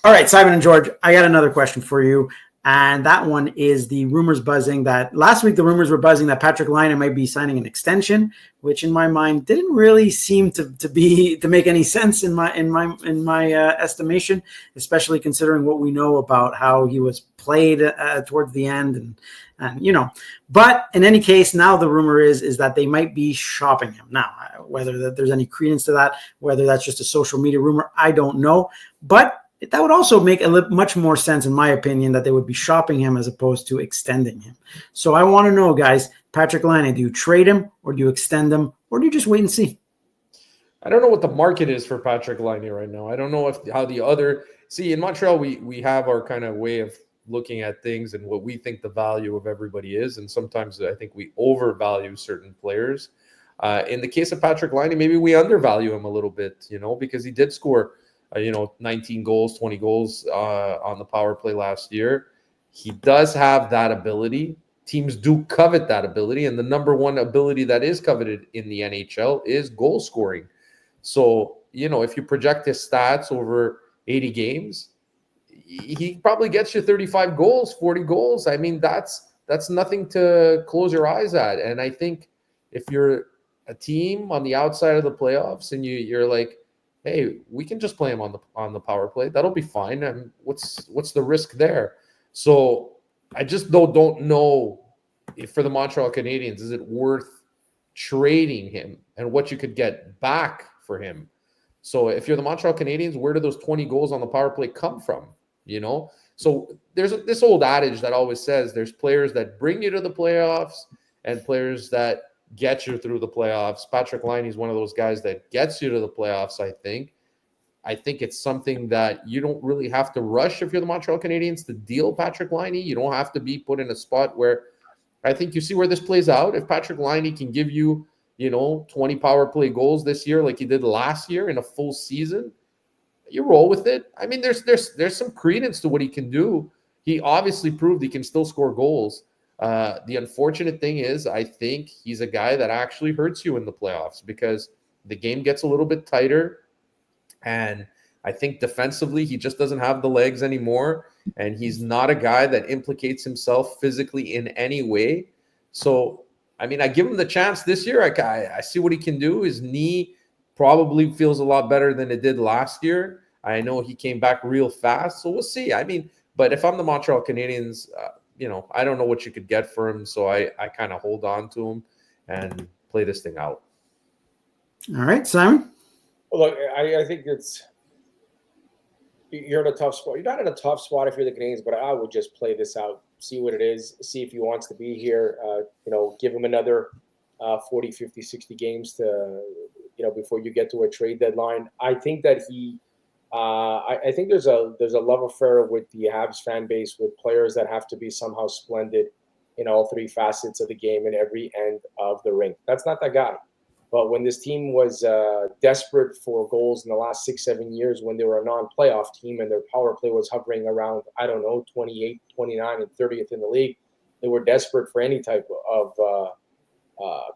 All right, Simon and George, I got another question for you. And that one is the rumors buzzing that last week the rumors were buzzing that Patrik Laine might be signing an extension, which in my mind didn't really seem to make any sense in my estimation, especially considering what we know about how he was played towards the end and you know. But in any case, now the rumor is that they might be shopping him. Now, whether there's any credence to that, whether that's just a social media rumor, I don't know. But that would also make much more sense, in my opinion, that they would be shopping him as opposed to extending him. So I want to know, guys, Patrik Laine, do you trade him or do you extend him or do you just wait and see? I don't know what the market is for Patrik Laine right now. I don't know how the other in Montreal we have our kind of way of looking at things and what we think the value of everybody is, and sometimes I think we overvalue certain players. In the case of Patrik Laine, maybe we undervalue him a little bit, because he did score 19 goals, 20 goals on the power play last year. He does have that ability. Teams do covet that ability. And the number one ability that is coveted in the NHL is goal scoring. So, if you project his stats over 80 games, he probably gets you 35 goals, 40 goals. I mean, that's nothing to close your eyes at. And I think if you're a team on the outside of the playoffs and you're like, hey, we can just play him on the power play. That'll be fine. And what's the risk there? So I just don't know if for the Montreal Canadiens, is it worth trading him and what you could get back for him? So if you're the Montreal Canadiens, where do those 20 goals on the power play come from? So there's this old adage that always says there's players that bring you to the playoffs and players that get you through the playoffs. Patrik Laine is one of those guys that gets you to the playoffs, I think. I think it's something that you don't really have to rush if you're the Montreal Canadiens to deal Patrik Laine. You don't have to be put in a spot where I think you see where this plays out. If Patrik Laine can give you, 20 power play goals this year like he did last year in a full season, you roll with it. I mean, there's some credence to what he can do. He obviously proved he can still score goals. The unfortunate thing is, I think he's a guy that actually hurts you in the playoffs because the game gets a little bit tighter. And I think defensively, he just doesn't have the legs anymore. And he's not a guy that implicates himself physically in any way. So, I mean, I give him the chance this year. I see what he can do. His knee probably feels a lot better than it did last year. I know he came back real fast. So we'll see. I mean, but if I'm the Montreal Canadiens, I don't know what you could get for him. So I kind of hold on to him and play this thing out. All right, Simon? Well, look, I think you're in a tough spot. You're not in a tough spot if you're the Canadiens, but I would just play this out, see what it is, see if he wants to be here, give him another 40, 50, 60 games to, before you get to a trade deadline. I think that I think there's a love affair with the Habs fan base with players that have to be somehow splendid in all three facets of the game and every end of the rink. That's not that guy. But when this team was desperate for goals in the last 6-7 years, when they were a non-playoff team and their power play was hovering around, 28, 29, and 30th in the league, they were desperate for any type of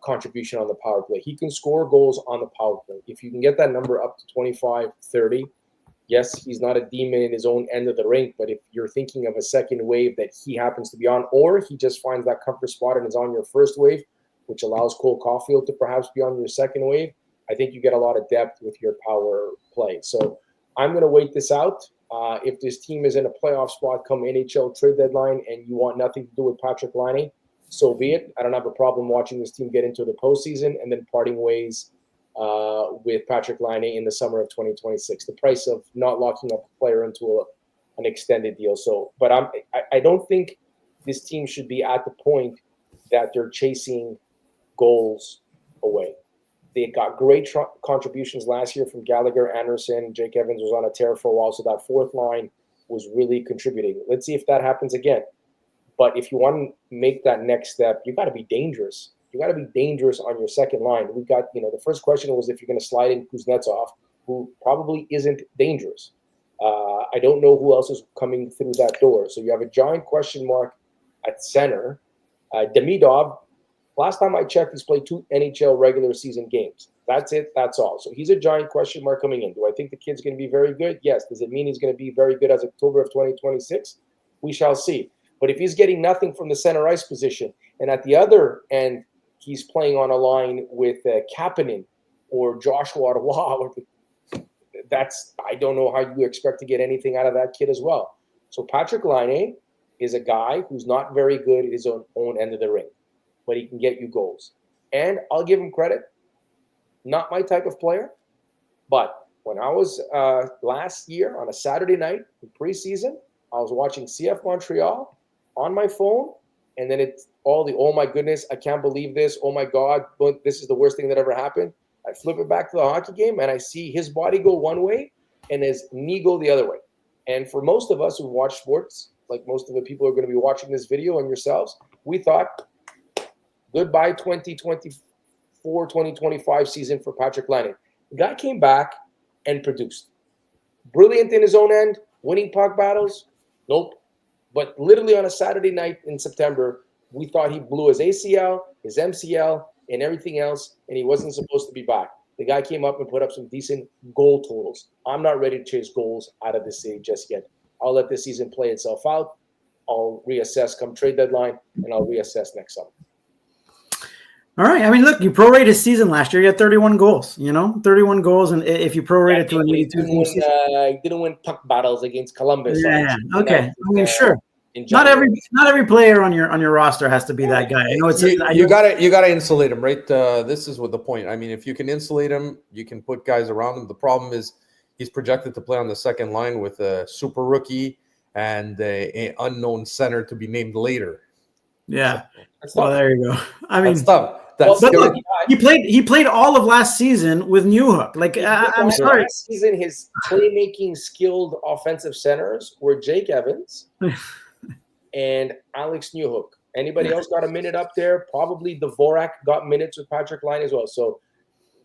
contribution on the power play. He can score goals on the power play. If you can get that number up to 25, 30, yes, he's not a demon in his own end of the rink, but if you're thinking of a second wave that he happens to be on, or he just finds that comfort spot and is on your first wave, which allows Cole Caulfield to perhaps be on your second wave, I think you get a lot of depth with your power play. So I'm going to wait this out. If this team is in a playoff spot come NHL trade deadline and you want nothing to do with Patrik Laine, so be it. I don't have a problem watching this team get into the postseason and then parting ways with Patrik Laine in the summer of 2026. The price of not locking up a player into an extended deal. So, but I don't think this team should be at the point that they're chasing goals away. They got great contributions last year from Gallagher, Anderson. Jake Evans was on a tear for a while, so that fourth line was really contributing. Let's see if that happens again. But if you want to make that next step, you got to be dangerous. You got to be dangerous on your second line. We got, the first question was if you're going to slide in Kuznetsov, who probably isn't dangerous. I don't know who else is coming through that door. So you have a giant question mark at center. Demidov, last time I checked, he's played 2 NHL regular season games. That's it. That's all. So he's a giant question mark coming in. Do I think the kid's going to be very good? Yes. Does it mean he's going to be very good as October of 2026? We shall see. But if he's getting nothing from the center ice position, and at the other end, he's playing on a line with Kapanen or Joshua Ottawa, I don't know how you expect to get anything out of that kid as well. So Patrik Laine is a guy who's not very good at his own end of the ring, but he can get you goals. And I'll give him credit. Not my type of player, but when I was last year on a Saturday night in preseason, I was watching CF Montreal on my phone, and then it's all the, oh my goodness, I can't believe this, oh my God, this is the worst thing that ever happened. I flip it back to the hockey game, and I see his body go one way and his knee go the other way. And for most of us who watch sports, like most of the people who are going to be watching this video and yourselves, we thought, goodbye 2024-2025 season for Patrik Laine. The guy came back and produced. Brilliant in his own end, winning puck battles, nope. But literally on a Saturday night in September, we thought he blew his ACL, his MCL, and everything else, and he wasn't supposed to be back. The guy came up and put up some decent goal totals. I'm not ready to chase goals out of this stage just yet. I'll let this season play itself out. I'll reassess come trade deadline, and I'll reassess next summer. All right. I mean, look, you prorated his season last year. You had 31 goals, 31 goals. And if you prorate it to an 82 game season. He didn't win puck battles against Columbus. Yeah. Okay. I mean, sure. Not every player on your roster has to be that guy. I know it's you gotta insulate him, right? This is what the point. I mean, if you can insulate him, you can put guys around him. The problem is he's projected to play on the second line with a super rookie and an unknown center to be named later. Yeah. Well, there you go. I mean, that's tough. But look, he played all of last season with Newhook. Like I'm sorry. Last season, his playmaking skilled offensive centers were Jake Evans and Alex Newhook. Anybody else got a minute up there? Probably Dvorak got minutes with Patrik Laine as well. So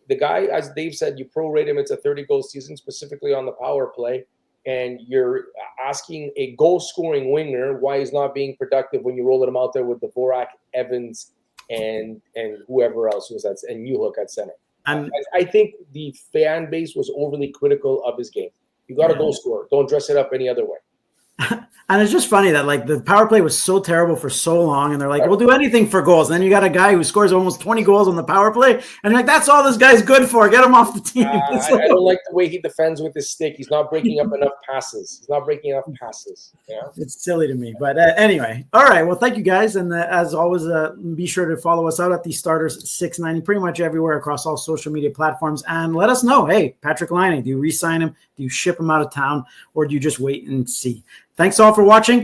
the guy, as Dave said, you prorate him. It's a 30-goal season, specifically on the power play. And you're asking a goal-scoring winger why he's not being productive when you roll him out there with Dvorak, Evans, and whoever else was at, and Newhook at center. I think the fan base was overly critical of his game. You got a goal scorer. Don't dress it up any other way. And it's just funny that like the power play was so terrible for so long, and they're like, we'll do anything for goals. And then you got a guy who scores almost 20 goals on the power play, and you're like, that's all this guy's good for. Get him off the team. I don't like the way he defends with his stick. He's not breaking up enough passes. Yeah, it's silly to me. But anyway, all right. Well, thank you guys, and as always, be sure to follow us out at the Starters 690 pretty much everywhere across all social media platforms, and let us know. Hey, Patrik Laine, do you re-sign him? Do you ship him out of town, or do you just wait and see? Thanks all for watching.